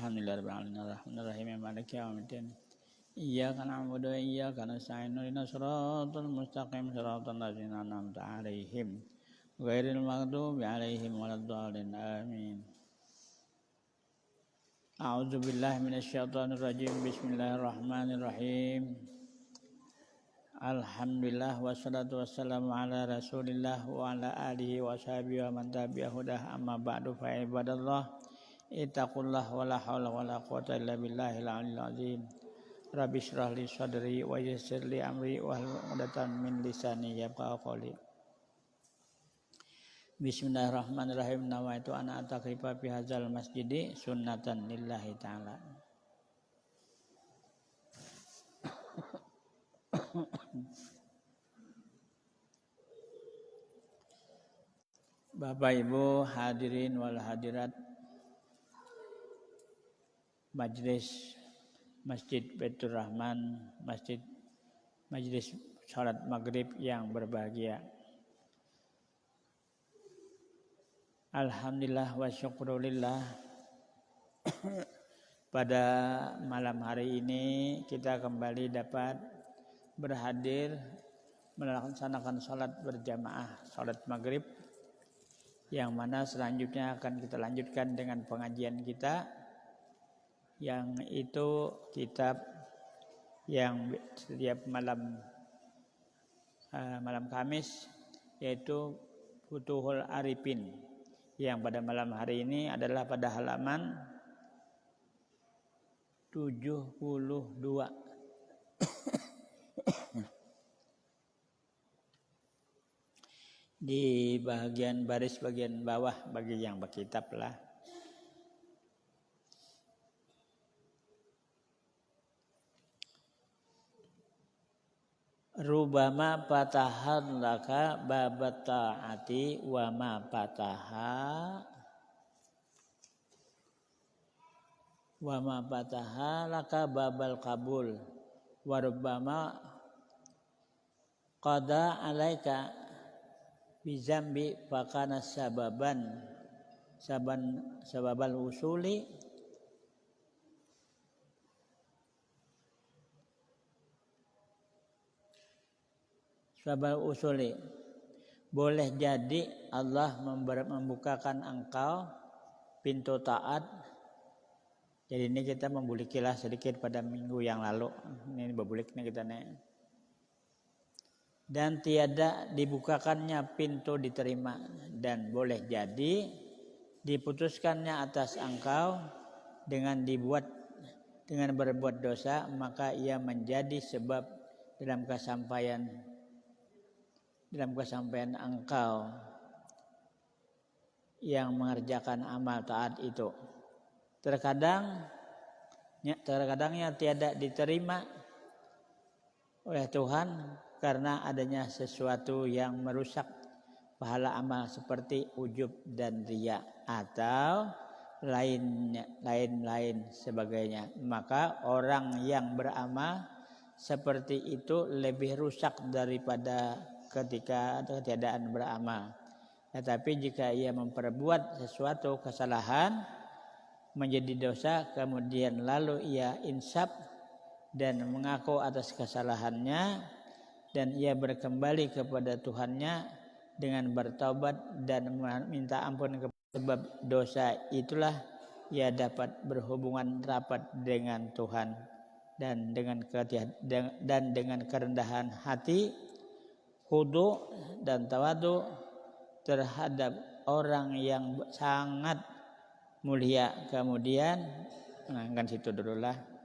Alhamdulillahirabbil alamin arrahmanirrahim maliki yaumiddin. Iyyaka na'budu wa iyyaka nasta'in ihdinas siratal mustaqim siratal ladzina an'amta 'alaihim ghairil maghdubi 'alaihim waladdallin amin. A'udzu billahi minasyaitonir rajim. Bismillahirrahmanirrahim. Alhamdulillah wassalatu wassalamu ala Rasulillah wa ala alihi wa sahbihi wa man tabi'a hudah amma ba'du fa ibadallah ittaqullah wa la haula wa la quwwata illa billahil aliyyil azim. Rabbi shrah li sadri wa yassir li amri wahlul 'uqdatam min lisani yafqahu qawli. Bismillahirrahmanirrahim. Nawaitu ana atakrifa fi hadzal masjidi sunnatan lillahi ta'ala. Bapak Ibu hadirin wal hadirat Majlis Masjid Baitur Rahman, Majlis Salat Maghrib yang berbahagia. Alhamdulillah wa syukrulillah. Pada malam hari ini kita kembali dapat berhadir melaksanakan salat berjamaah, salat maghrib, yang mana selanjutnya akan kita lanjutkan dengan pengajian kita, yang itu kitab yang setiap malam Kamis, yaitu Futuhul Arifin, yang pada malam hari ini adalah pada halaman 72. Di bagian baris bagian bawah bagi yang berkitab lah. Rubama patahan laka babat ta'ati wa ma pataha laka babal kabul wa rubama qada alaika bizambi fakana sababal usuli boleh jadi Allah membukakan engkau pintu taat. Jadi ini kita membulikilah sedikit pada minggu yang lalu. Ini bebuliknya kita nih. Dan tiada dibukakannya pintu diterima, dan boleh jadi diputuskannya atas engkau dengan berbuat dosa, maka ia menjadi sebab dalam kesampaian engkau yang mengerjakan amal taat itu. Terkadangnya tiada diterima oleh Tuhan karena adanya sesuatu yang merusak pahala amal seperti ujub dan riya atau lain sebagainya. Maka orang yang beramal seperti itu lebih rusak daripada ketika ketiadaan beramal. Tetapi jika ia memperbuat sesuatu kesalahan menjadi dosa, kemudian lalu ia insaf dan mengaku atas kesalahannya, dan ia berkembali kepada Tuhannya dengan bertaubat dan meminta ampun kepada sebab dosa itulah ia dapat berhubungan rapat dengan Tuhan, dan dengan kerendahan hati, khudu dan tawadu terhadap orang yang sangat mulia. Kemudian kan situ dulu lah.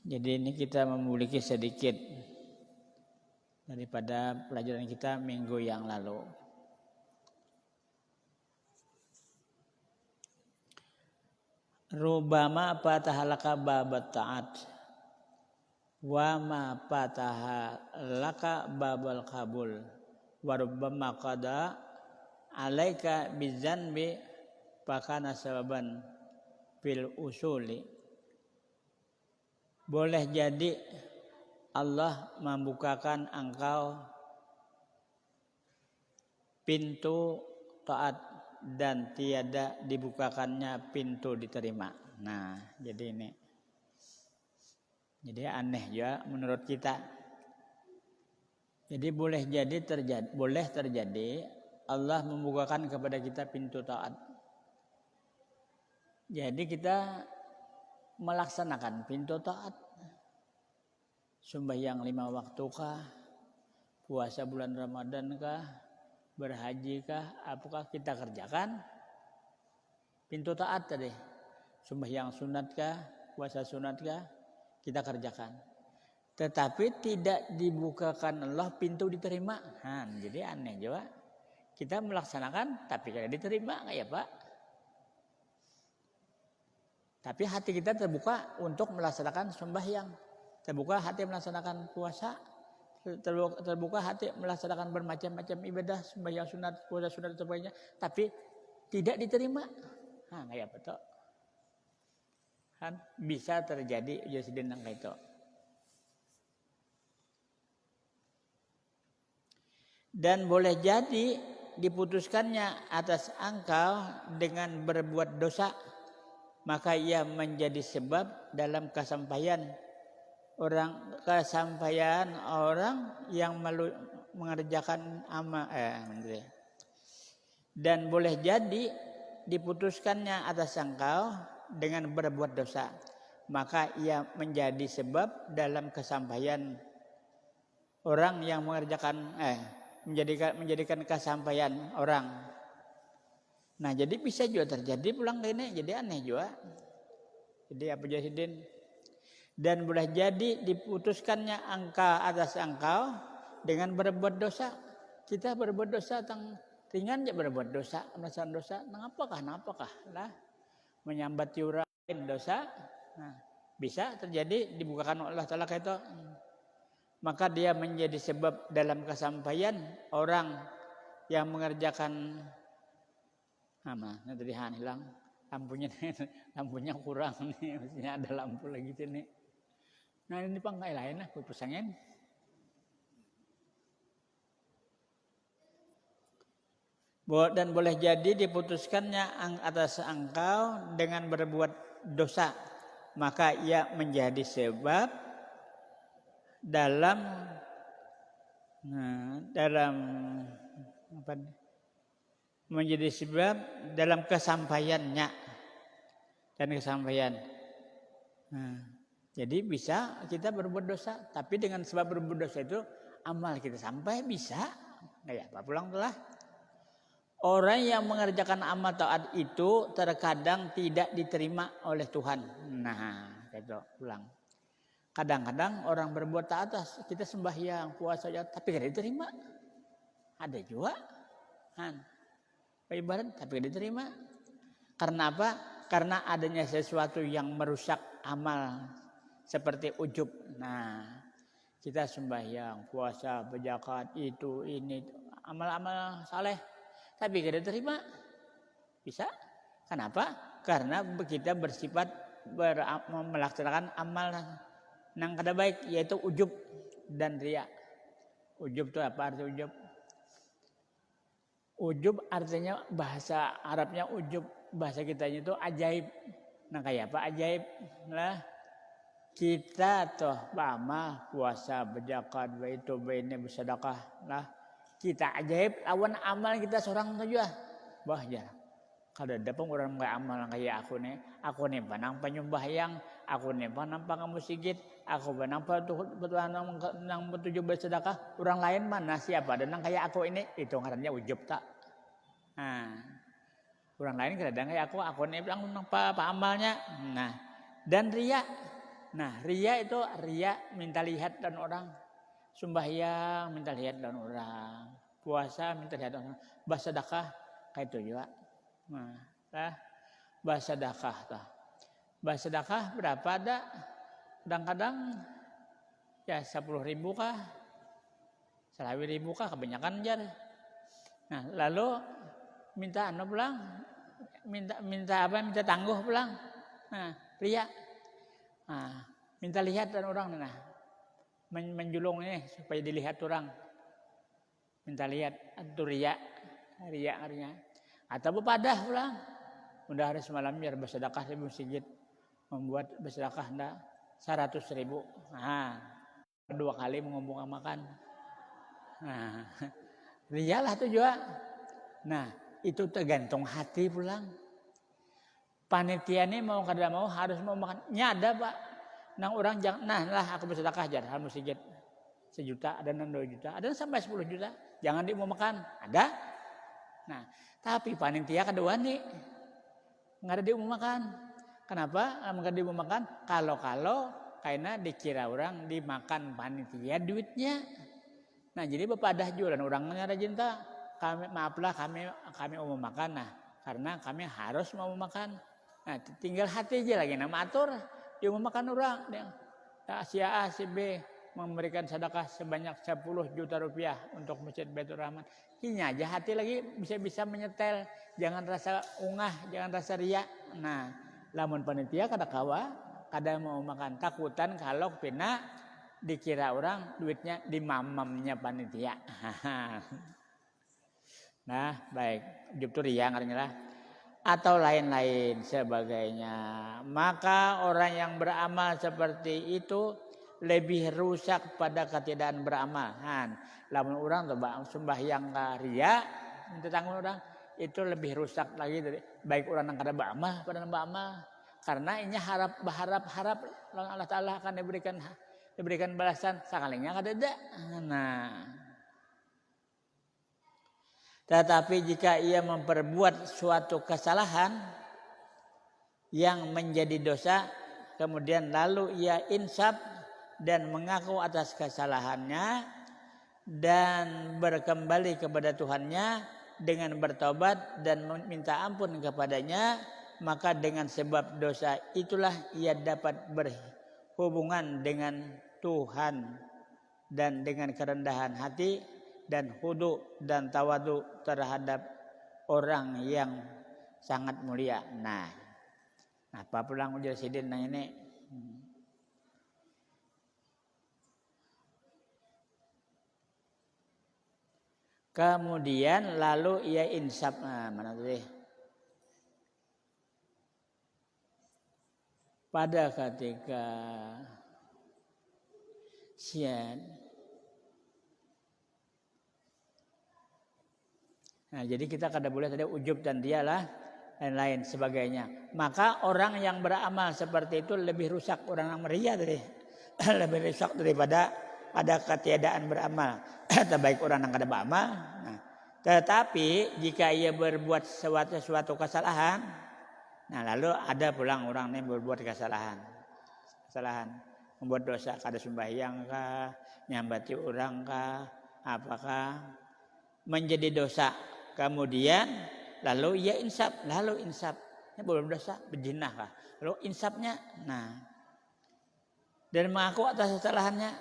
Jadi ini kita memiliki sedikit daripada pelajaran kita minggu yang lalu. Rubama patahalaka babat ta'at wa ma patahalaka babal kabul wa rubbama qada alaika bizanbi fakana sababan fil usuli. Boleh jadi Allah membukakan engkau pintu taat dan tiada dibukakannya pintu diterima. Nah, jadi ini. Jadi aneh juga menurut kita. Jadi boleh terjadi Allah membukakan kepada kita pintu taat. Jadi kita melaksanakan pintu taat. Sembahyang 5 waktu kah? Puasa bulan Ramadan kah? Berhaji kah? Apakah kita kerjakan? Pintu taat tadi. Sembahyang sunat kah? Puasa sunat kah? Kita kerjakan. Tetapi tidak dibukakan Allah pintu diterima. Jadi aneh juga. Kita melaksanakan tapi tidak diterima nggak ya Pak? Tapi hati kita terbuka untuk melaksanakan sembahyang. Terbuka hati melaksanakan puasa. Terbuka hati melaksanakan bermacam-macam ibadah, sembahyang sunat, puasa sunat dan sebagainya. Tapi tidak diterima. Nggak ya betul. Kan bisa terjadi jadi nang itu. Dan boleh jadi diputuskannya atas engkau dengan berbuat dosa, maka ia menjadi sebab dalam kesampaian orang yang mengerjakan amal. Dan boleh jadi diputuskannya atas engkau dengan berbuat dosa, maka ia menjadi sebab dalam kesampaian orang yang menjadikan kesampaian orang. Nah, jadi bisa juga terjadi pulang ini, jadi aneh juga. Jadi apa Jasidin? Dan boleh jadi diputuskannya atas engkau dengan berbuat dosa. Kita berbuat dosa ringan aja berbuat dosa, melakukan dosa. Apakah lah menyambat orang dosa. Nah, bisa terjadi dibukakan oleh Allah Taala itu. Maka dia menjadi sebab dalam kesampaian orang yang mengerjakan tadi hilang lampunya kurang nih, mestinya ada lampu lagi sini. Nah ini pangkai lain lah, pesangin. Dan boleh jadi diputuskannya atas engkau dengan berbuat dosa, maka ia menjadi sebab dalam menjadi sebab dalam kesampaiannya dan kesampaian. Jadi bisa kita berbuat dosa, tapi dengan sebab berbuat dosa itu amal kita sampai bisa. Kayak apa pulang telah. Orang yang mengerjakan amal taat itu terkadang tidak diterima oleh Tuhan. Nah, itu pulang. Kadang-kadang orang berbuat taat, kita sembahyang, puasa aja, tapi tidak diterima. Ada juga. Ibadat tapi tidak diterima. Karena apa? Karena adanya sesuatu yang merusak amal. Seperti ujub. Nah, kita sembahyang, puasa, berzakat, ini amal-amal saleh, tapi tidak diterima. Bisa? Kenapa? Karena kita bersifat melaksanakan amal yang kada baik, yaitu ujub dan riya. Ujub itu apa arti ujub? Ujub artinya bahasa Arabnya ujub, bahasa kitanya itu ajaib. Nah kayak apa ajaib? Lah kita toh bama puasa, berzakat, itu ini bersedekah lah. Kita ajaib lawan amal kita seorang saja. Bahaya. Kalau ada pun orang nggak amal kayak aku nih panang penyembahyang, aku nih panang pangamusigit, aku panang betujuh bersedekah. Orang lain mana siapa? Dan kayak aku ini itu ngarannya ujub tak. Nah, orang lain kadang kayak aku nih bilang apa amalnya. Nah, dan riya. Nah, riya itu minta lihat dan orang. Sembahyang minta lihat dan orang. Puasa minta lihat dan orang. Bersedekah kayak itu juga. Nah, bersedekah tah. Bersedekah berapa ada? Kadang-kadang ya 10.000 kah? 1.000 kah kebanyakan jar. Nah, lalu minta pulang. Minta apa? Minta tangguh pulang. Nah, riya. Nah, minta lihat dan orang menjulung ini supaya dilihat orang. Minta lihat itu riya artinya. Atau bepadah pulang. Udah hari semalam biar bersedekah di masjid. Membuat bersedekah 100.000. Nah, 2 kali mengumpulkan makan. Nah, riyalah tuh juga. Nah, itu tergantung hati pulang. Panitia ini mau kada mau harus mau makan. Ada Pak. Nang orang jangan, nah lah aku bersedekah aja hal masjid 1 juta, ada 2 juta, ada sampai 10 juta. Jangan dia mau makan, ada. Nah, tapi panitia kedua nih nggak ada dia mau makan. Kenapa? Nggak dia mau makan? Kalau karena dikira orang dimakan panitia duitnya. Nah, jadi bepadah jualan orangnya rajin tak. Kami maaflah kami mau makan. Nah, karena kami harus mau makan. Nah, tinggal hati aja lagi nama atur. Dia mau makan orang. Si A, si B memberikan sedekah sebanyak 10 juta rupiah untuk Masjid Baitur Rahman. Ini aja hati lagi bisa menyetel. Jangan rasa ungah, jangan rasa riak. Nah, lamun panitia kada mau makan. Takutan kalau pina dikira orang duitnya di mamamnya panitia. Nah, baik. Juptur riak artinya lah. Atau lain-lain sebagainya. Maka orang yang beramal seperti itu lebih rusak pada ketidakberamal. beramal. Lamun orang sembahyang ria minta tanggung orang itu lebih rusak lagi dari baik orang yang kada beramal pada beramal. Karena ini harap Allah Taala akan diberikan balasan sekalinya kada ada. Nah, tetapi jika ia memperbuat suatu kesalahan yang menjadi dosa, kemudian lalu ia insaf dan mengaku atas kesalahannya dan berkembali kepada Tuhannya dengan bertobat dan meminta ampun kepadanya, maka dengan sebab dosa itulah ia dapat berhubungan dengan Tuhan dan dengan kerendahan hati dan khudu dan tawadu terhadap orang yang sangat mulia. Nah, apa pulang ujar sidin nah ini. Kemudian lalu ia insaf. Nah, mana tadi? Pada ketika sian. Nah, jadi kita kada boleh tadi ujub dan dialah dan lain sebagainya. Maka orang yang beramal seperti itu lebih rusak orang yang meria tadi. Lebih rusak daripada pada ketiadaan beramal. Terbaik orang yang kada beramal. Nah, tetapi jika ia berbuat suatu kesalahan, nah lalu ada pulang orang ini berbuat kesalahan, membuat dosa, kada sembahyang kah, nyambati orang kah, apakah menjadi dosa. Kemudian lalu ia insaf, ini belum dosa, berjinah kah, lalu insafnya, nah dan mengaku atas kesalahannya,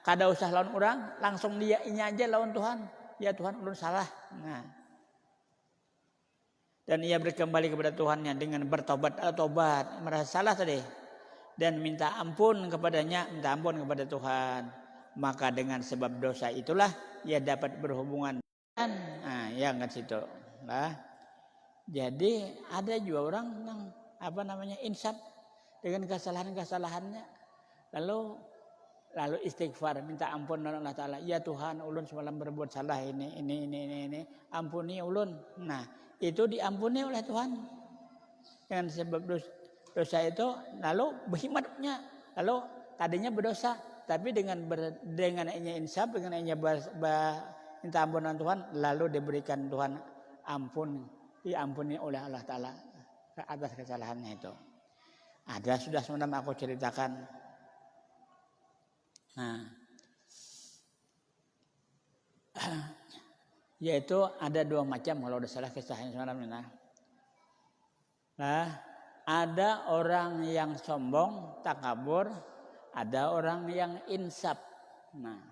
kada usah lawan orang, langsung dia ini aja lawan Tuhan, ya Tuhan ulun salah, nah dan ia berkembali kepada Tuhannya dengan bertobat merasa salah tadi dan minta ampun kepadanya, minta ampun kepada Tuhan, maka dengan sebab dosa itulah ia dapat berhubungan. Nah, yang kan situ. Nah, jadi ada juga orang yang insaf dengan kesalahannya, lalu istighfar, minta ampun oleh Allah Taala. Ya Tuhan, ulun semalam berbuat salah ini, ampuni ulun. Nah, itu diampuni oleh Tuhan dengan sebab dosa itu, lalu berhikmatnya, lalu tadinya berdosa. Tapi dengan insaf, dengan minta ampunan Tuhan, lalu diberikan Tuhan diampuni oleh Allah Ta'ala atas kesalahannya itu. Ada sudah semalam aku ceritakan. Nah, yaitu ada 2 macam kalau udah salah kisahnya semalam. Nah, ada orang yang sombong, takabur. Ada orang yang insaf. Nah,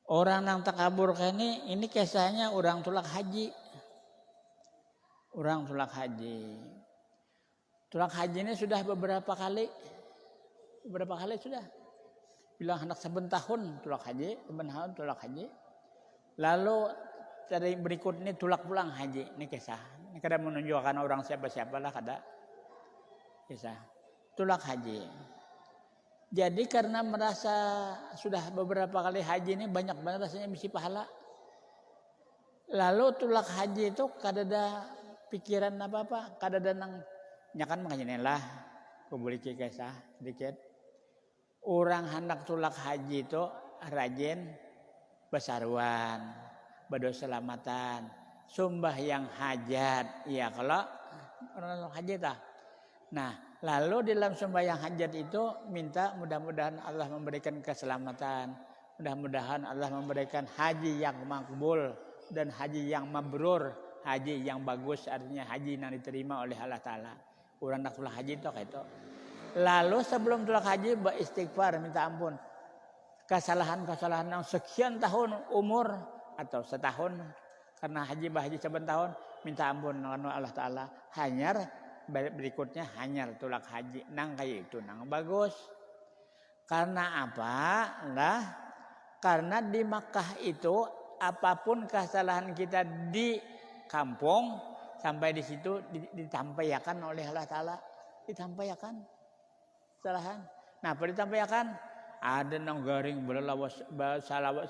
orang yang takabur ini kisahnya orang tulak haji. Tulak haji ini sudah beberapa kali sudah. Bilang anak 7 tahun tulak haji. Lalu dari berikut ini tulak pulang haji. Ini kisah. Ini kada menunjukkan orang siapa-siapa lah kada. Kisah. Tulak haji. Jadi karena merasa sudah beberapa kali haji ini banyak banget rasanya misi pahala. Lalu tulak haji itu kada ada pikiran apa-apa. Kada ada nang nyakan makanya lah. Kubuli kisah sedikit. Orang hendak tulak haji itu rajin besaruan, berdoa-selamatan, sumbah yang hajat. Iya kalau orang haji tah. Nah, lalu dalam sembahyang hajat itu minta mudah-mudahan Allah memberikan keselamatan, mudah-mudahan Allah memberikan haji yang makbul dan haji yang mabrur, haji yang bagus, artinya haji yang diterima oleh Allah Taala. Orang nak tulak haji itu kayak itu. Lalu sebelum tulak haji beristighfar, minta ampun kesalahan-kesalahan yang sekian tahun umur atau setahun karena haji saban tahun, minta ampun karena Allah Taala. Hanyar berikutnya hanyar tulak haji nang kayak itu nang bagus. Karena apa? Lah karena di Makkah itu apapun kesalahan kita di kampung sampai di situ ditampaikan oleh Allah Taala, ditampaikan kesalahan. Nah, apa ditampaikan? Ada nang garing berlawas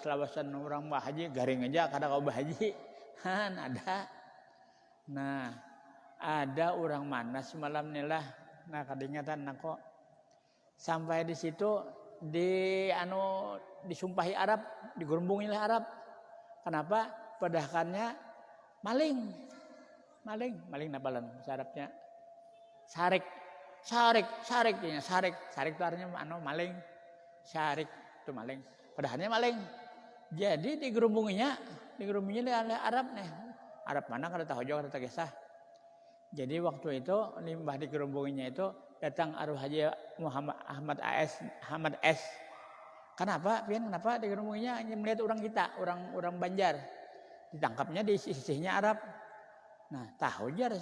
selawasan orang bahaji garing aja kada kau bahaji. Han ada. Nah, ada orang mana semalam nilah. Nah, kadingatan nako sampai di situ disumpahi Arab, digerumbungi oleh Arab. Kenapa? Pedahannya maling nabalan Arabnya. Sarik itu artinya maling. Syarik itu maling. Padahalnya maling. Jadi digerumpunginya oleh Arab nih. Arab mana kada tahu juga kada kisah. Jadi waktu itu limbah digerumpunginya itu datang arwah Haji Muhammad Ahmad S. Kenapa digerumpunginya? Melihat orang kita, orang Banjar. Ditangkapnya di sisihnya Arab. Nah, tahu jar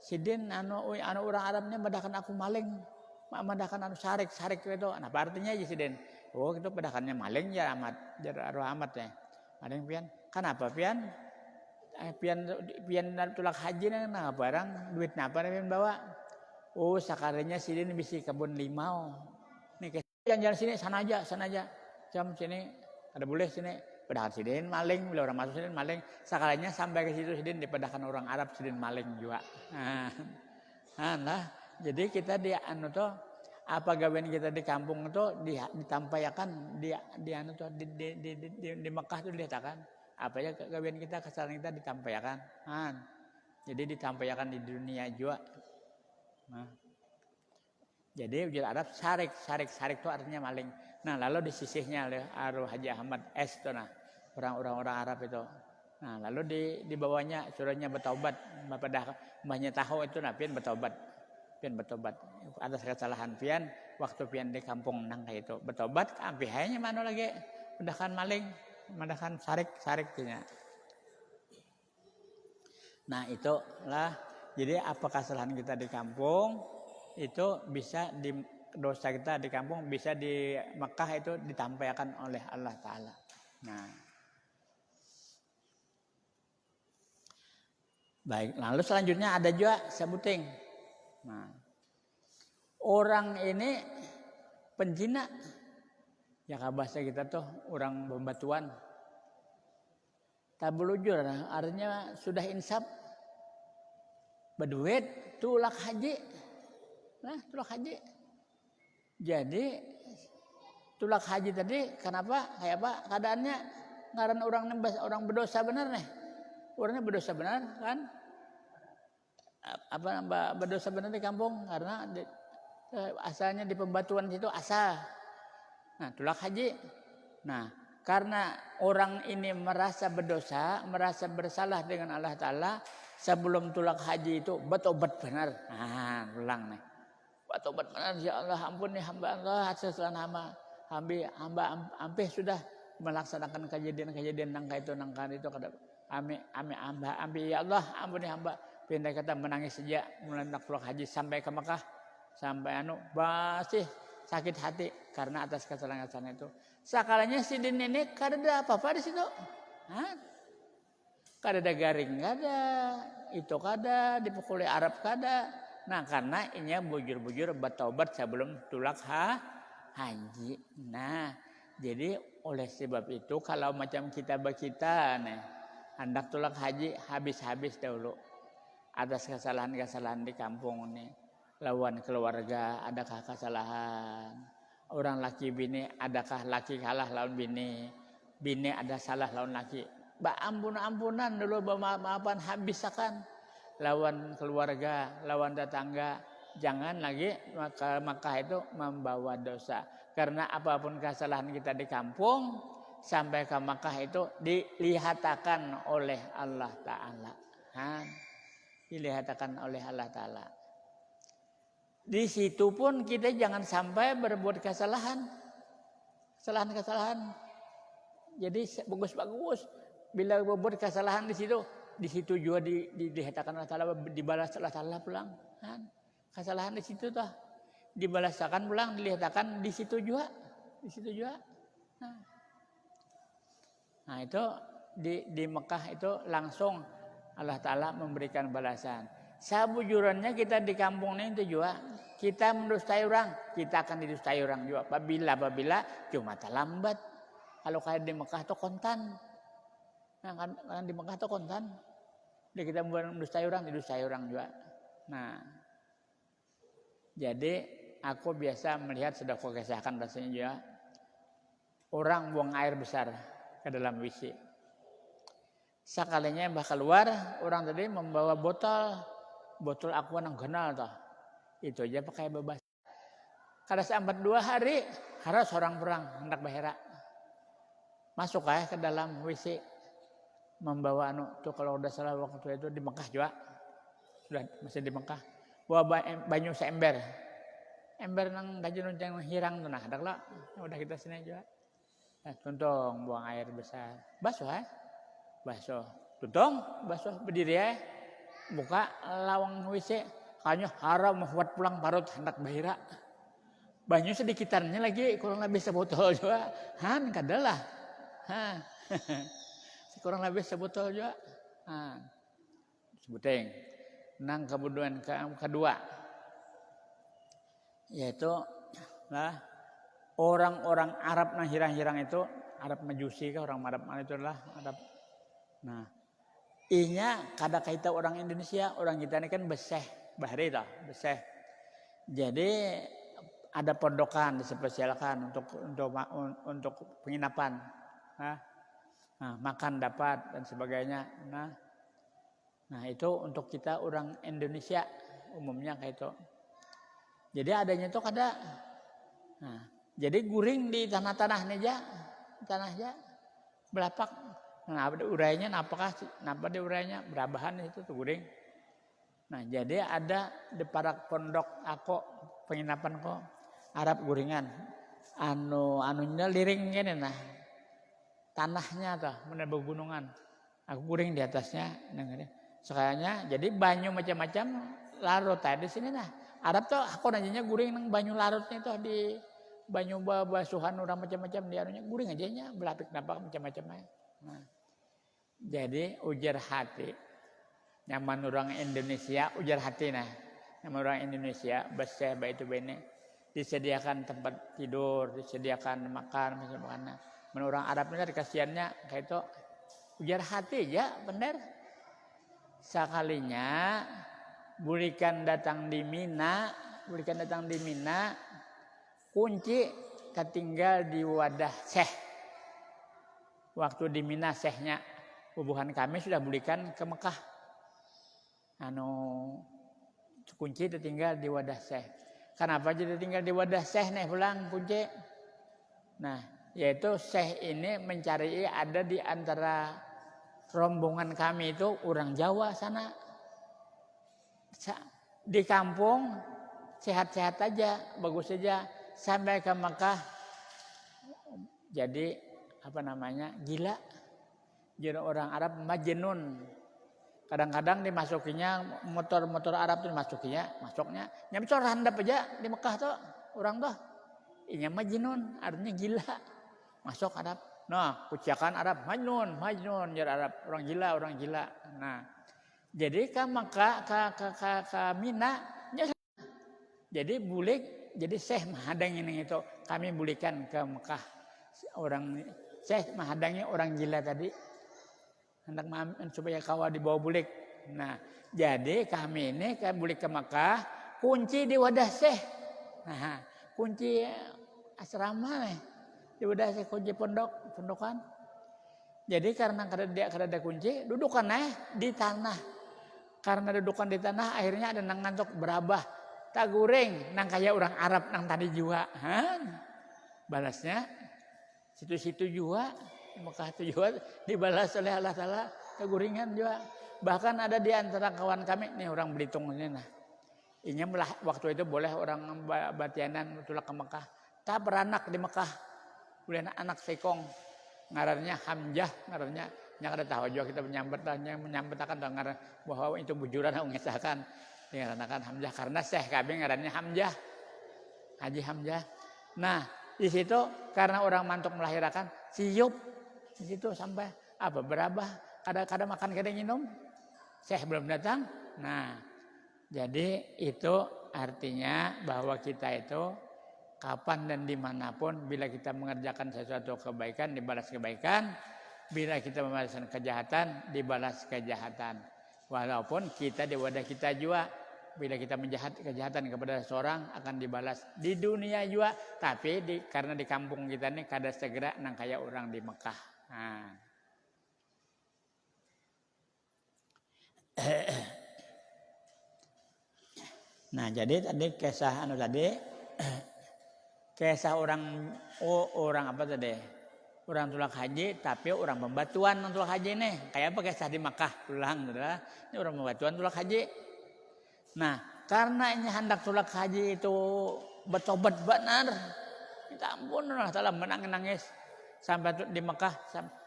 sidin orang Arabnya mendahkan aku maling. Mendahkan sarik itu. Apa artinya ya sidin? Oh, itu pedakannya maling ya Ahmad, jar arwah Ahmad ya. Maling pian. Kenapa pian? Pian tulak haji nah barang duit napa pian bawa? Oh, sakarinya sidin bisi kebun limau. Nih jalan sini sana aja. Jam sini ada boleh sini. Pedakan sidin maling, bila orang masuk sidin maling. Sakarinya sampai ke situ sidin dipedakan orang Arab sidin maling juga. Nah, jadi kita di apa gawean kita di kampung itu ditampaikan di Mekah itu dikatakan apa ya gawean kita kesalahan kita ditampaikan. Jadi ditampaikan di dunia juga. Nah, jadi ujar Arab sarik itu artinya maling. Nah, lalu di sisihnya oleh arwah Haji Ahmad S itu nah orang-orang Arab itu. Nah, lalu dibawanya suruhnya bertaubat. Mbahnya tahu itu pian bertobat atas kesalahan pian waktu pian di kampung nang kayak itu bertobat ampihanya mana lagi mendahkan maling mendahkan sarik punya. Nah, itulah jadi apa kesalahan kita di kampung itu bisa dosa kita di kampung bisa di Mekah itu ditampaikan oleh Allah Taala. Nah, baik, lalu selanjutnya ada juga sebuting. Nah, orang ini penjina. Ya bahasa kita tuh orang pembatuan. Tabulujur artinya sudah insaf. Berduit tulak haji. Nah, tulak haji. Jadi tulak haji tadi kenapa? Kayak apa keadaannya? Ngaran orang berdosa benar nih. Orangnya berdosa benar kan? Berdosa benar di kampung karena asalnya di pembatuan itu asal. Nah, tulak haji. Nah, karena orang ini merasa berdosa, merasa bersalah dengan Allah Taala, sebelum tulak haji itu bertobat benar. Nah, ulang nih. Bertobat benar, ya Allah ampuni hamba Allah atas hamba hampir sudah melaksanakan kejadian nangka itu kada ambi ya Allah ampuni hamba. Pindah kata menangis sejak mulai nak tulak haji sampai ke Mekah sampai masih sakit hati karena atas kesalahan itu. Sakalanya sidin ini kada ada apa-apa di situ. Kada garing kada, itu kada, dipukuli Arab kada. Nah karena ini bujur-bujur bertobat sebelum tulak haji. Nah jadi oleh sebab itu kalau macam kita nih, hendak tulak haji habis-habis dahulu atas kesalahan-kesalahan di kampung nih. Lawan keluarga adakah kesalahan? Orang laki bini adakah laki kalah lawan bini? Bini ada salah lawan laki. Ampun-ampunan dulu maafan habisakan. Lawan keluarga, lawan tetangga. Jangan lagi maka itu membawa dosa. Karena apapun kesalahan kita di kampung sampai ke Makkah itu dilihatakan oleh Allah Ta'ala. Dilihatakan oleh Allah Ta'ala. Di situ pun kita jangan sampai berbuat kesalahan. Kesalahan-kesalahan. Jadi bagus-bagus. Bila berbuat kesalahan di situ juga dihatakan Allah Ta'ala, dibalas Allah Ta'ala pulang. Kesalahan di situ tuh. Dibalaskan pulang, dihatakan di situ juga. Di situ juga. Nah itu di Mekah itu langsung Allah Ta'ala memberikan balasan. Sabujurannya kita di kampung ini itu juga kita mendustai orang, kita akan didustai orang juga. Apabila cuma terlambat. Kalau kayak di Mekah itu kontan. Nah kan di Mekah itu kontan. Jadi kita mendustai orang, didustai orang juga. Nah, jadi aku biasa melihat sudah kau kisahkan rasanya juga. Orang buang air besar ke dalam WC. Sekalinya bakal keluar, orang tadi membawa botol aqua yang kenal toh. Itu aja pakai bebas. Kada sampai 2 hari harus orang perang hendak bahera. Masuk ke dalam WC membawa tuh kalau udah salah waktu itu di Mekah juga. Sudah masih di Mekah. Bawa banyu seember. Ember nang dajun yang hirang tuh nah adaklah. Udah kita sini juga. Nah, tuntung buang air besar. Basuh basuh. Tuntung basuh berdiri buka lawang WC. Kayaknya haram buat pulang parut hendak bahira. Banyu sedikitannya lagi kurang lebih sebotol juga. Kadalah. Kurang lebih sebotol juga. Sebuting. Nang kemudian kedua. Yaitu orang-orang Arab nang hirang-hirang itu. Arab Majusi ke orang Arab mana itu adalah Arab. Nah. Inya kada kaita orang Indonesia. Orang kita ini kan beseh. Bahari toh, beseh. Jadi ada pondokan dispesialkan untuk penginapan. Nah, makan dapat dan sebagainya. Nah itu untuk kita orang Indonesia umumnya kayak itu. Jadi adanya itu kada. Nah, jadi guring di tanah-tanahnya aja, belapak. Nah, urainya napakah? Napa di urainya berabahan itu tuh guring. Nah, jadi ada di parak pondok aku penginapan kok Arab guringan. Anunya liring gini nah. Tanahnya tuh bener begunungan. Aku guring di atasnya dengerin. Sekayanya jadi banyu macam-macam larut di sini nah. Arab tuh aku nanyanya guring nang banyu larutnya tuh di banyu basuhan orang macam-macam di anunya guring aja nya belapik napak macam-macam aja. Nah. Jadi ujar hati nyaman orang Indonesia ujar hati nah. Nyaman orang Indonesia beseh baik itu bene disediakan tempat tidur, disediakan makan macam-macam. Menurut orang Arab ini kasihannya kayak itu ujar hati aja bener. Sekalinya bulikan datang di Mina, kunci ketinggal di wadah Syekh. Waktu di Mina Syekhnya hubungan kami sudah bulikan ke Mekah. Kunci tertinggal di wadah Syekh. Kenapa jadi tinggal di wadah Syekh nih pulang kunci? Nah, yaitu Syekh ini mencari ada di antara rombongan kami itu orang Jawa sana. Di kampung sehat-sehat aja, bagus saja. Sampai ke Mekah jadi gila. Jadi orang Arab majnun. Kadang-kadang dimasukinya motor Arab tuh masuknya. Nyampe handap aja di Mekah tuh orang tuh. Inya majnun, artinya gila. Masuk Arab. Nah, ucapan Arab majnun, majnun, jar Arab orang gila, orang gila. Nah, jadi ka Mekah ka Mina, jadi bulik, jadi Syekh menghadang ini itu kami bulikan ke Mekah orang Syekh menghadangi orang gila tadi hendak supaya kawa dibawa bulik. Nah, jadi kami ini kan bulik ke Mekah, kunci di wadah Syekh. Nah, kunci asrama nih. Di wadah Syekh kunci pondokan. Jadi karena ada kunci, dudukan di tanah. Karena dudukan di tanah, akhirnya ada nang ngantuk berabah. Tak goreng, nang kayak orang Arab nang tadi juga. Balasnya, situ-situ juga. Mekah itu juga dibalas oleh Allah Ta'ala. Tak gorengan juga. Bahkan ada di antara kawan kami, nih orang Belitung ini. Nah, ini waktu itu boleh orang Batianan tulak ke Mekah. Tak beranak di Mekah. Boleh anak sekong. Ngarannya Hamzah, ngarannya yang ada tahu juga kita menyambetakan ngaran bahwa itu bujuran mengesahkan dikarenakan Hamzah karena Syekh kami ngarannya Hamzah, Haji Hamzah. Nah, di situ karena orang mantuk melahirkan siup di situ sampai berabah kadang-kadang makan kadang minum. Syekh belum datang. Nah, jadi itu artinya bahwa kita itu kapan dan dimanapun bila kita mengerjakan sesuatu kebaikan dibalas kebaikan, bila kita membalaskan kejahatan dibalas kejahatan. Walaupun kita di wadah kita juga bila kita kejahatan kepada seorang akan dibalas di dunia juga, tapi karena di kampung kita ini kada segera nang kayak orang di Mekah. Nah, jadi tadi kisah kisah orang apa tadi? Orang tulak haji tapi orang pembatuan tulak haji nih. Kayak apa kisah di Makkah pulang adalah ini orang pembatuan tulak haji. Nah, karena ini hendak tulak haji itu bertobat benar. Minta ampun Allah Ta'ala menangis sampai di Makkah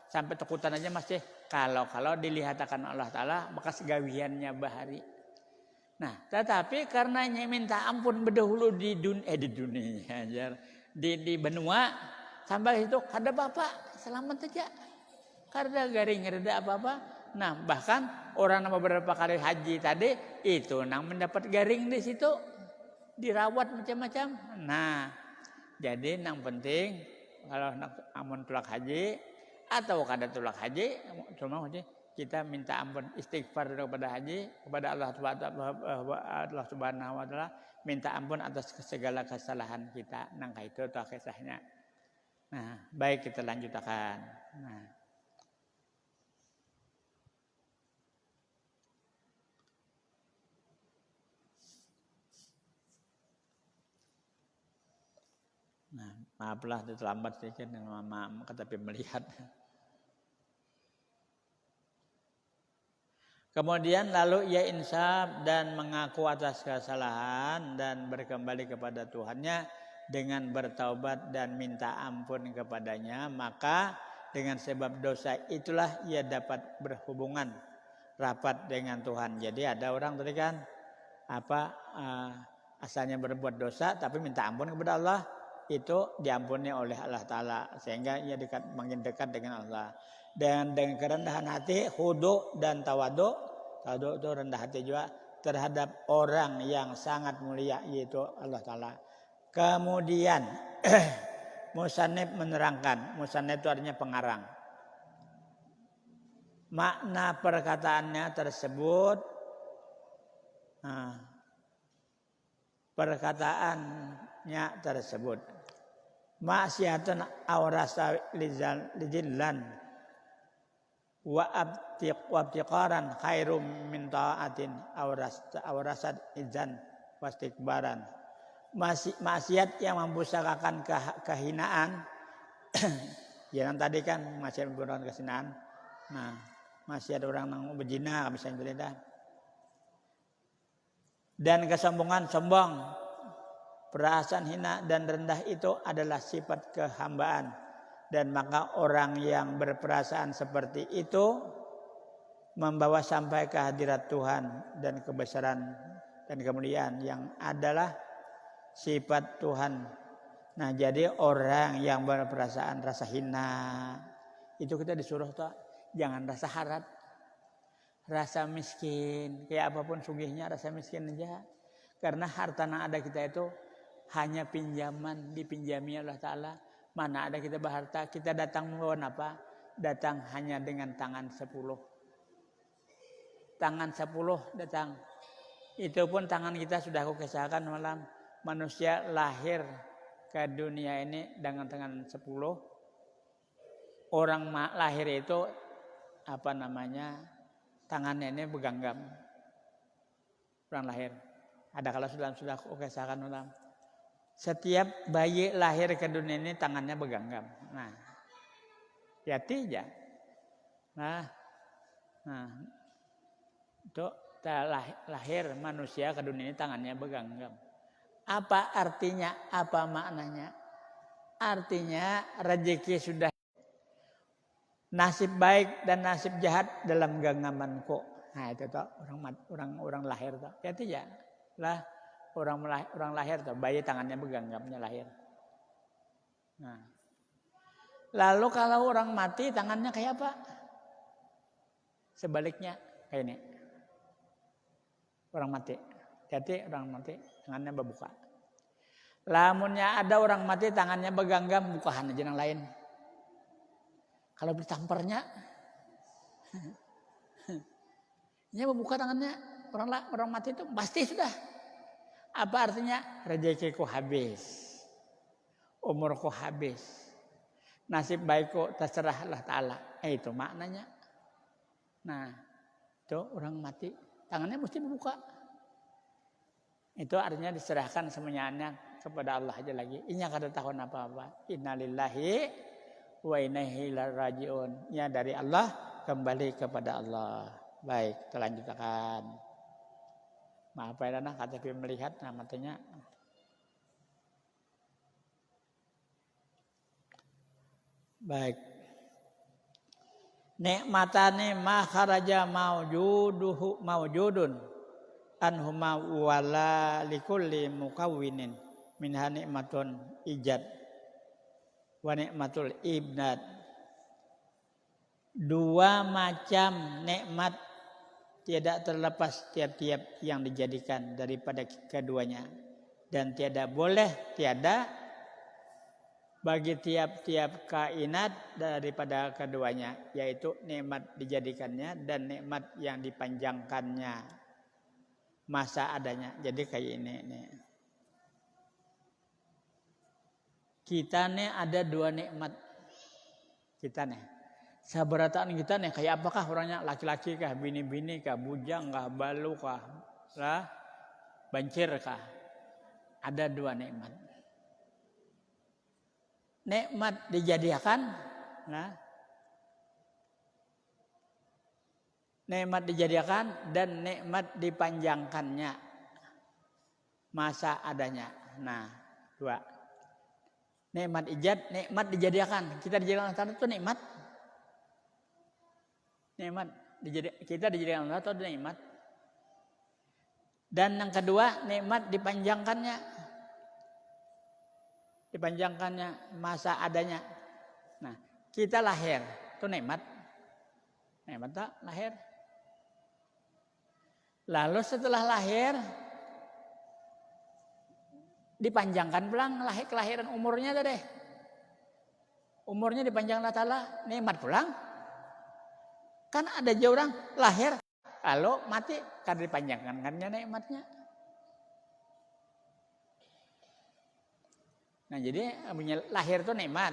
sampai takutan aja masih kalau dilihatkan Allah Ta'ala bekas gawiannya bahari. Nah, tetapi karena minta ampun berdahulu di dunia, di benua sampai itu ada bapak selamat saja, karena garing ada apa-apa. Nah, bahkan orang yang beberapa kali haji tadi itu nang mendapat garing di situ, dirawat macam-macam. Nah, jadi nang penting kalau amun tulak haji atau kada tulak haji, cuma kita minta ampun istighfar kepada haji kepada Allah Subhanahu wa taala, minta ampun atas segala kesalahan kita. Nang itu toh kisahnya. Nah, baik kita lanjutkan. Nah, maaflah terlambat sedikit dengan mama tetapi melihat. Kemudian lalu ia insaf dan mengaku atas kesalahan dan berkembali kepada Tuhannya dengan bertaubat dan minta ampun kepadanya, maka dengan sebab dosa itulah ia dapat berhubungan rapat dengan Tuhan. Jadi ada orang tadi kan asalnya berbuat dosa tapi minta ampun kepada Allah, itu diampuni oleh Allah Ta'ala sehingga ia makin dekat dengan Allah. Dan dengan kerendahan hati, khudu dan tawadu itu rendah hati juga terhadap orang yang sangat mulia yaitu Allah Ta'ala. Kemudian Musannif menerangkan, Musannif itu artinya pengarang. Makna perkataannya tersebut, maksiatun awrasa lijillan wa abtiqaran khairum min ta'atin awrasat izan wastikbaran. Maksiat yang membusakakan kehinaan yang tadi kan maksiat membusakakan kehinaan. Nah, maksiat orang yang berzina misalnya beda. Dan kesombongan, sombong, perasaan hina dan rendah itu adalah sifat kehambaan. Dan maka orang yang berperasaan seperti itu membawa sampai ke hadirat Tuhan dan kebesaran dan kemuliaan yang adalah sifat Tuhan. Nah, jadi orang yang berperasaan rasa hina, Itu kita disuruh tuh jangan rasa harap, rasa miskin, kayak apapun sugihnya rasa miskin aja. Karena harta yang ada kita itu hanya pinjaman, dipinjami Allah Ta'ala. Mana ada kita berharta, kita datang membawa apa? Datang hanya dengan tangan 10. Tangan 10 datang. Itu pun tangan kita sudah aku kisahkan malam. Manusia lahir ke dunia ini dengan tangan 10. Orang lahir itu tangannya ini beganggam. Orang lahir. Ada kalau sudah aku kisahkan malam. Setiap bayi lahir ke dunia ini tangannya beganggam. Nah, hati aja. Nah, itu lahir manusia ke dunia ini tangannya beganggam. Apa artinya? Apa maknanya? Artinya rezeki sudah, nasib baik dan nasib jahat dalam genggamanku. Nah itu tuh orang lahir tuh. Hati aja. Lah. Orang lahir tuh bayi tangannya beganggamnya lahir. Nah, lalu kalau orang mati tangannya kayak apa? Sebaliknya kayak ini. Orang mati, jadi orang mati tangannya berbuka. Lamunnya ada orang mati tangannya beganggam, bukaan aja yang lain. Kalau ditampernya, ini berbuka tangannya orang mati itu pasti sudah. Apa artinya? Rezekiku habis. Umurku habis. Nasib baikku terserah Allah Ta'ala. Itu maknanya. Nah, itu orang mati. Tangannya mesti berbuka. Itu artinya diserahkan semuanya kepada Allah aja lagi. Ini kada tahu apa-apa. Innalillahi wa inna ilaihi rajiun. Ya dari Allah kembali kepada Allah. Baik, kita lanjutkan. Maaf ya anak KTP melihat namanya. Baik. Nikmatane ma kharaja maujudun anhuma wala likulli mukawwinin minha nikmatun ijad wa nikmatul ibnad. Dua macam nikmat tidak terlepas tiap-tiap yang dijadikan daripada keduanya. Dan tiada bagi tiap-tiap kainat daripada keduanya. Yaitu nikmat dijadikannya dan nikmat yang dipanjangkannya. Masa adanya. Jadi kayak ini. Kita nih ada dua nikmat. Kita nih. Sabarataan kita nih kayak apakah orangnya, laki-laki kah, bini-bini kah, bujang kah, balu kah, bancir kah? Ada dua nikmat. Nikmat dijadikan, nikmat dijadikan dan nikmat dipanjangkannya masa adanya. Nah, dua. Nikmat ijad, nikmat dijadikan. Kita dijadikan itu nikmat. Nikmat kita dijadikan Allah itu nikmat. Dan yang kedua nikmat dipanjangkannya masa adanya. Nah, kita lahir itu nikmat tak lahir. Lalu setelah lahir dipanjangkan pulang kelahiran umurnya deh. Umurnya dipanjang Allah Ta'ala, nikmat pulang. Kan ada aja orang lahir, lalu mati, kan dipanjangkan kannya nikmatnya. Nah jadi lahir itu nikmat,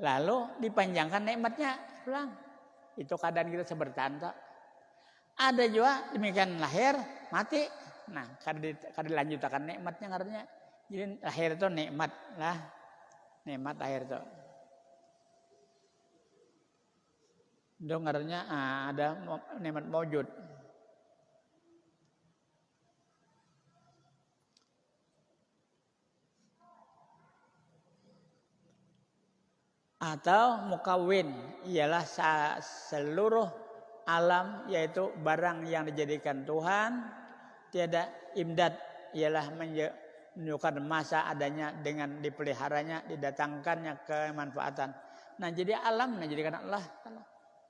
lalu dipanjangkan nikmatnya pulang. Itu keadaan kita sebertahan tak. Ada juga demikian lahir, mati. Nah kan dilanjutkan nikmatnya karena jadi lahir itu nikmat lah, nikmat lahir itu. Dengarnya ada nikmat maujud. Atau mukawin ialah seluruh alam, yaitu barang yang dijadikan Tuhan. Tiada imdad ialah menunjukkan masa adanya dengan dipeliharanya, didatangkannya kemanfaatan. Nah jadi alam, nah jadikan Allah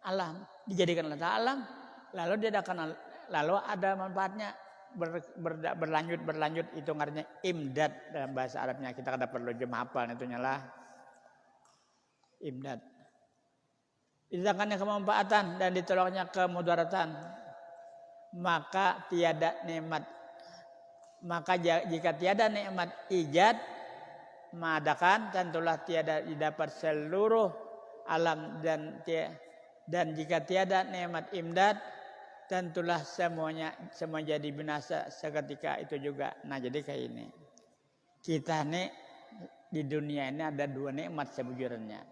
alam, dijadikan Allah alam, lalu dia lalu ada manfaatnya berlanjut itu artinya imdad dalam bahasa Arabnya. Kita kada perlu jema hafal itu nyalah imdad. Didatangkannya kemanfaatan dan ditolaknya kemudaratan, maka jika tiada nikmat ijad, mengadakan tentulah tiada didapat seluruh alam, dan jika tiada nikmat imdad, tentulah semua jadi binasa seketika itu juga. Nah jadi kayak ini, kita nih di dunia ini ada dua nikmat sebujurnya.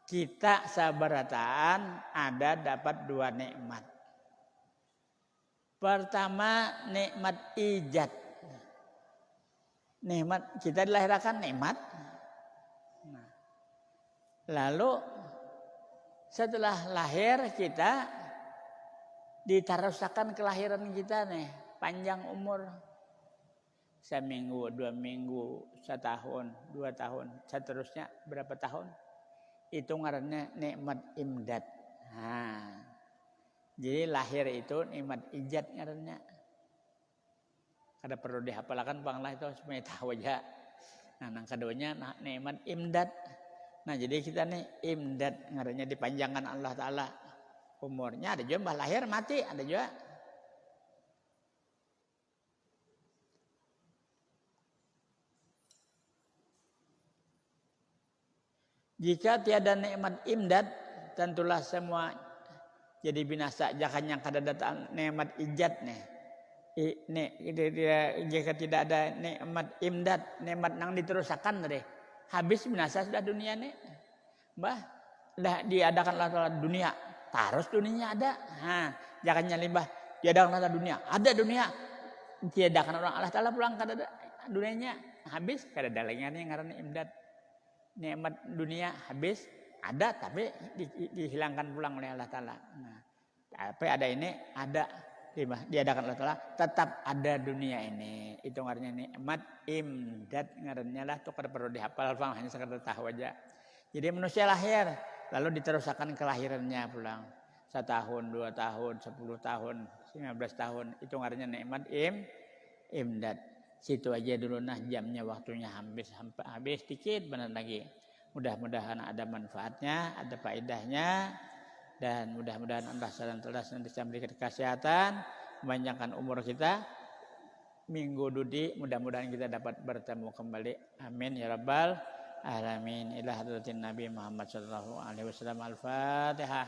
Kita sabarataan ada dapat dua nikmat. Pertama nikmat ijad. Nikmat kita dilahirkan nikmat. Nah, lalu setelah lahir kita ditarusakan kelahiran kita nih, panjang umur. Seminggu, 2 minggu, 1 tahun, 2 tahun, seterusnya berapa tahun? Itu ngarannya nikmat imdad. Nah, jadi lahir itu nikmat ijad ngarannya. Kada perlu dihafalkan panglah itu supaya tahu aja. Nah, yang keduanya nikmat imdad. Nah, jadi kita nih imdad ngarannya dipanjangkan Allah Ta'ala umurnya. Ada juga lahir mati, ada juga. Jika tiada nikmat imdad, tentulah semua jadi binasa. Jangan yang kada datang nikmat ijad nih. Jika tidak ada nikmat imdad, nikmat nang diterusakan tadi, habis binasa sudah dunia nih. Bah, dah diadakan Allah dunia, terus dunianya ada. Nah, jangan nyalimbah diadakan Allah dunia, ada dunia. Diadakan orang Allah Taala pulang kada ada dunianya, habis kada ada lagi yang ngaranna imdad. Nikmat dunia habis, ada tapi dihilangkan pulang oleh Allah Ta'ala. Nah, tapi ada ini, ada diadakan Allah Ta'ala, tetap ada dunia ini. Itu artinya nikmat imdad ngarannya lah, itu kada perlu dihafal, hanya sekedar tahu aja. Jadi manusia lahir, lalu diterusakan kelahirannya pulang. 1 tahun, 2 tahun, 10 tahun, 15 tahun, itu artinya nikmat imdad. Situ aja dulu nah, jamnya waktunya habis dikit benar lagi. Mudah-mudahan ada manfaatnya, ada faedahnya, dan mudah-mudahan Allah senantiasa memberikan kesehatan, memanjangkan umur kita. Minggu dudi mudah-mudahan kita dapat bertemu kembali. Amin ya rabbal alamin. Ila hadratin Nabi Muhammad sallallahu alaihi wasallam. Al-Fatihah.